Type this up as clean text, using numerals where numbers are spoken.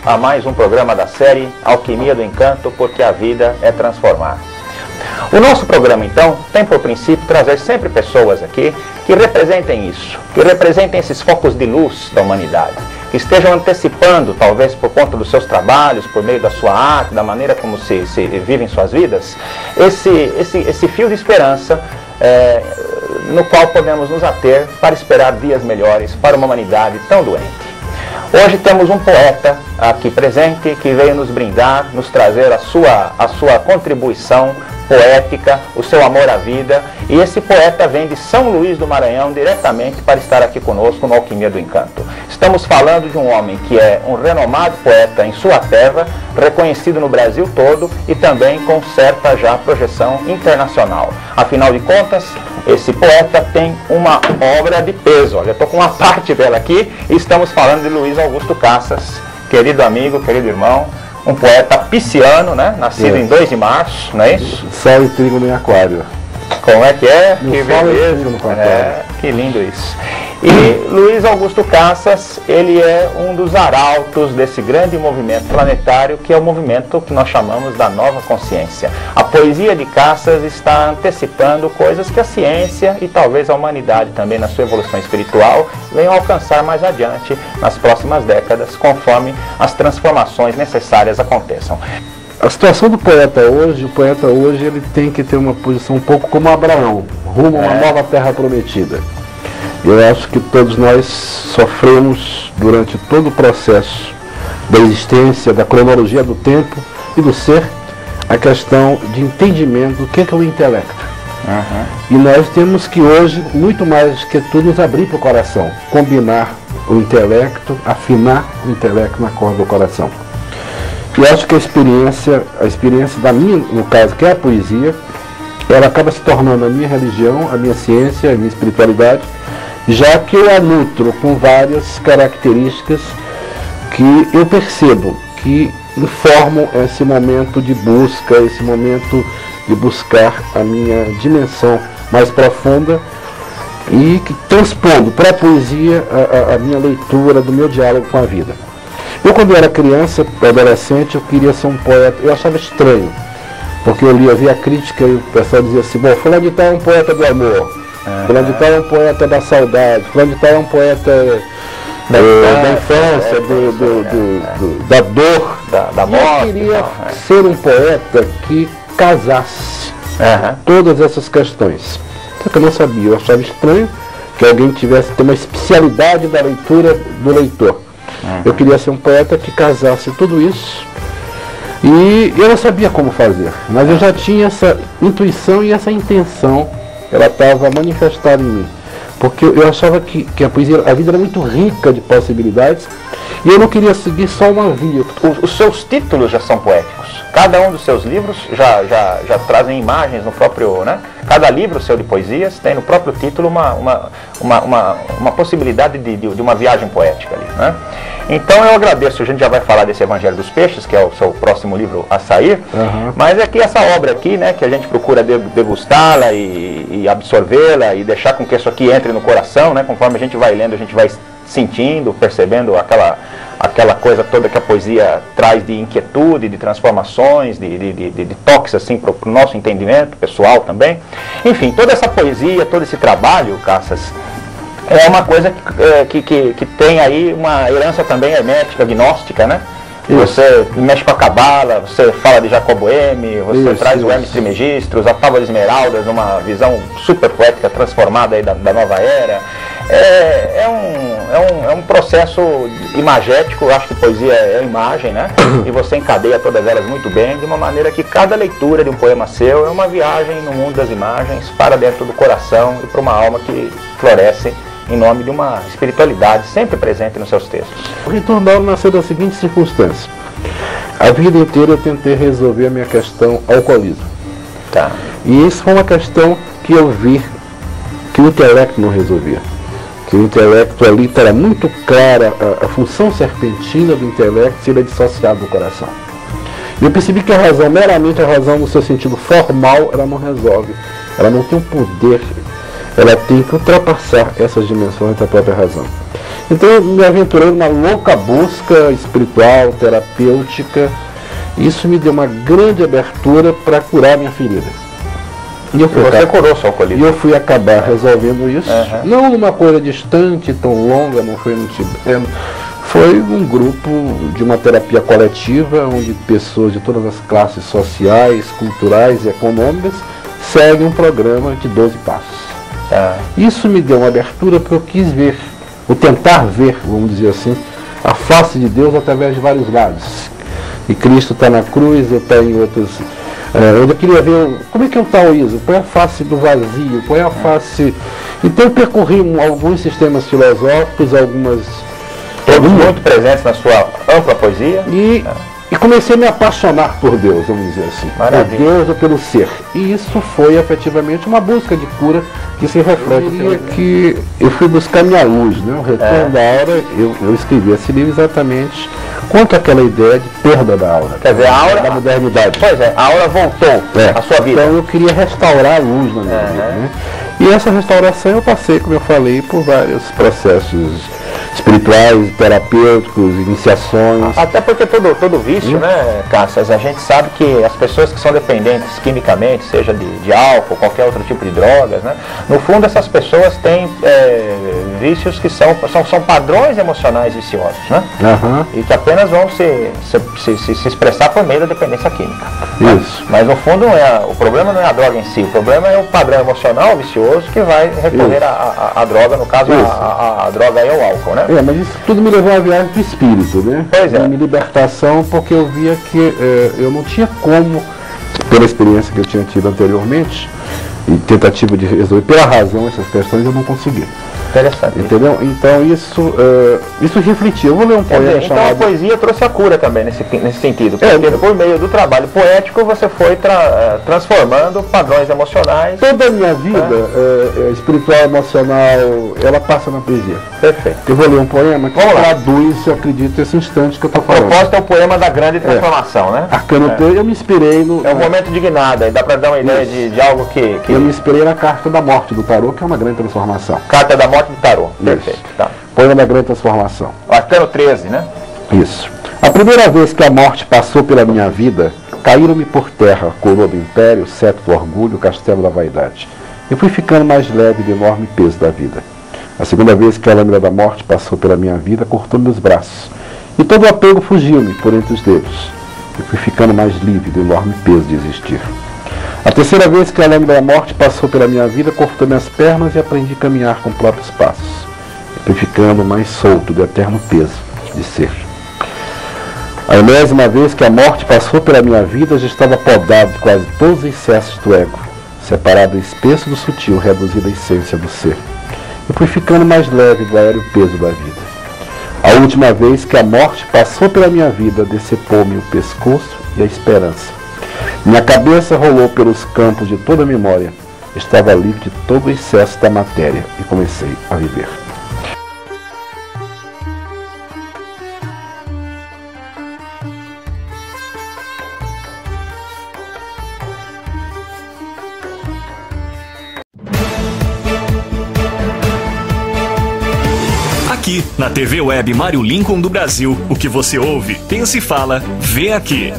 A mais um programa da série Alquimia do Encanto, porque a vida é transformar. O nosso programa, então, tem por princípio trazer sempre pessoas aqui que representem isso, que representem esses focos de luz da humanidade, que estejam antecipando, talvez por conta dos seus trabalhos, por meio da sua arte, da maneira como se vivem suas vidas, esse fio de esperança no qual podemos nos ater para esperar dias melhores para uma humanidade tão doente. Hoje temos um poeta aqui presente que veio nos brindar, nos trazer a sua contribuição poética, o seu amor à vida, e esse poeta vem de São Luís do Maranhão diretamente para estar aqui conosco no Alquimia do Encanto. Estamos falando de um homem que é um renomado poeta em sua terra, reconhecido no Brasil todo e também com certa já projeção internacional. Afinal de contas, esse poeta tem uma obra de peso. Olha, eu estou com uma parte dela aqui e estamos falando de Luiz Augusto Cassas, querido amigo, querido irmão, um poeta pisciano, né? Nascido em 2 de março, não é isso? Sol e trigo no aquário. Como é que é? No que sol beleza. E trigo no aquário. Que lindo isso. E Luiz Augusto Cassas, ele é um dos arautos desse grande movimento planetário, que é o movimento que nós chamamos da nova consciência. A poesia de Cassas está antecipando coisas que a ciência e talvez a humanidade também na sua evolução espiritual venham alcançar mais adiante nas próximas décadas, conforme as transformações necessárias aconteçam. A situação do poeta hoje, o poeta hoje ele tem que ter uma posição um pouco como Abraão, rumo a uma nova terra prometida. Eu acho que todos nós sofremos durante todo o processo da existência, da cronologia do tempo e do ser, a questão de entendimento do que é o intelecto. E nós temos que hoje, muito mais que tudo, nos abrir para o coração, combinar o intelecto, afinar o intelecto na corda do coração. E acho que a experiência da minha, no caso, que é a poesia, ela acaba se tornando a minha religião, a minha ciência, a minha espiritualidade, já que eu a nutro com várias características que eu percebo que informam esse momento de busca, esse momento de buscar a minha dimensão mais profunda e que transpondo para a poesia a minha leitura do meu diálogo com a vida. Eu, quando eu era criança, adolescente, eu queria ser um poeta. Eu achava estranho, porque eu via a crítica e o pessoal dizia assim: bom, fulano de tal é um poeta do amor, fulano de tal é um poeta da saudade, fulano de tal é um poeta da infância, da dor, da morte. Eu queria ser um poeta que casasse todas essas questões. Só que eu não sabia, eu achava estranho que alguém tivesse uma especialidade da leitura do leitor. Eu queria ser um poeta que casasse tudo isso e eu não sabia como fazer, mas eu já tinha essa intuição e essa intenção, ela estava manifestada em mim, porque eu achava que a poesia, a vida era muito rica de possibilidades e eu não queria seguir só uma via. Os seus títulos já são poéticos. Cada um dos seus livros já trazem imagens no próprio, né? Cada livro seu de poesias tem no próprio título uma possibilidade de uma viagem poética ali, né? Então eu agradeço, a gente já vai falar desse Evangelho dos Peixes, que é o seu próximo livro a sair, mas é que essa obra aqui, né, que a gente procura degustá-la e absorvê-la e deixar com que isso aqui entre no coração, né? Conforme a gente vai lendo, a gente vai sentindo, percebendo aquela coisa toda que a poesia traz de inquietude, de transformações, de toques assim para o nosso entendimento pessoal também. Enfim, toda essa poesia, todo esse trabalho, Cassas, é uma coisa que tem aí uma herança também hermética, gnóstica, né? Você mexe com a Cabala, você fala de Jacob Boehme, você traz o Hermes Trismegisto, a Tábua de Esmeraldas, uma visão super poética transformada aí da nova era. É um processo imagético, eu acho que poesia é imagem, né? E você encadeia todas elas muito bem, de uma maneira que cada leitura de um poema seu é uma viagem no mundo das imagens, para dentro do coração e para uma alma que floresce em nome de uma espiritualidade sempre presente nos seus textos. O Retorno da Aula nasceu da seguinte circunstância. A vida inteira eu tentei resolver a minha questão alcoolismo. Tá. E isso foi uma questão que eu vi que o intelecto não resolvia. Que o intelecto ali era muito clara, a função serpentina do intelecto seria dissociada do coração. E eu percebi que a razão, meramente a razão no seu sentido formal, ela não resolve. Ela não tem o poder, ela tem que ultrapassar essas dimensões da própria razão. Então eu me aventurei numa louca busca espiritual, terapêutica. Isso me deu uma grande abertura para curar minha ferida. E você curou seu alcoolismo. E eu fui acabar resolvendo isso, não numa coisa distante, tão longa, não foi no Tibete. Foi um grupo de uma terapia coletiva, onde pessoas de todas as classes sociais, culturais e econômicas seguem um programa de 12 passos. Isso me deu uma abertura porque eu quis ver, ou tentar ver, vamos dizer assim, a face de Deus através de vários lados. E Cristo está na cruz, eu estou em outros... eu queria ver como é que é o taoísmo, qual é a face do vazio, qual é a face... Então eu percorri alguns sistemas filosóficos, todos muito presentes na sua ampla poesia. E comecei a me apaixonar por Deus, vamos dizer assim. Maravilha. Por Deus ou pelo ser. E isso foi efetivamente uma busca de cura que se reflete. Que eu fui buscar minha luz, né? O retorno da aura, eu escrevi esse livro exatamente contra aquela ideia de perda da aura. Quer dizer, a aura da modernidade. Pois é, a aura voltou à sua vida. Então eu queria restaurar a luz na minha vida, né? E essa restauração eu passei, como eu falei, por vários processos espirituais, terapêuticos, iniciações. Até porque todo vício, né, Cassias, a gente sabe que as pessoas que são dependentes quimicamente, seja de álcool, qualquer outro tipo de drogas, né, no fundo essas pessoas têm vícios que são padrões emocionais viciosos, né? E que apenas vão se expressar por meio da dependência química. Isso. Mas no fundo o problema não é a droga em si, o problema é o padrão emocional vicioso que vai recorrer à droga, no caso a droga é o álcool, né? Mas isso tudo me levou a uma viagem do espírito, né? Pois é. Uma libertação, porque eu via que eu não tinha como, pela experiência que eu tinha tido anteriormente, e tentativa de resolver pela razão essas questões, eu não consegui. Interessante. Entendeu? Então isso refletiu. Eu vou ler um poema chamado... Então a poesia trouxe a cura também nesse sentido. Porque por meio do trabalho poético você foi transformando padrões emocionais. Toda a minha vida espiritual, emocional, ela passa na poesia. Perfeito. Eu vou ler um poema que traduz, eu acredito, esse instante que eu estou falando. O propósito é o poema da grande transformação, né? Eu me inspirei no... É um momento dignado, aí dá para dar uma ideia de algo que... Eu me inspirei na Carta da Morte do Tarô, que é uma grande transformação. Carta da Morte do Tarô. Perfeito. Tá. Poema da grande transformação. Arcano 13, né? Isso. A primeira vez que a morte passou pela minha vida, caíram-me por terra a coroa do império, o cetro do orgulho, o castelo da vaidade. Eu fui ficando mais leve do enorme peso da vida. A segunda vez que a lâmina da morte passou pela minha vida, cortou meus braços. E todo o apego fugiu-me por entre os dedos. Eu fui ficando mais livre do enorme peso de existir. A terceira vez que a lâmina da morte passou pela minha vida, cortou minhas pernas e aprendi a caminhar com próprios passos. Eu fui ficando mais solto do eterno peso de ser. A 10ª vez que a morte passou pela minha vida, já estava podado de quase todos os excessos do ego, separado do espesso do sutil, reduzido à essência do ser. Eu fui ficando mais leve do aéreo peso da vida. A última vez que a morte passou pela minha vida, decepou-me o pescoço e a esperança. Minha cabeça rolou pelos campos de toda a memória. Estava livre de todo o excesso da matéria e comecei a viver. Aqui, na TV Web Mário Lincoln do Brasil, o que você ouve, pensa e fala, vê aqui.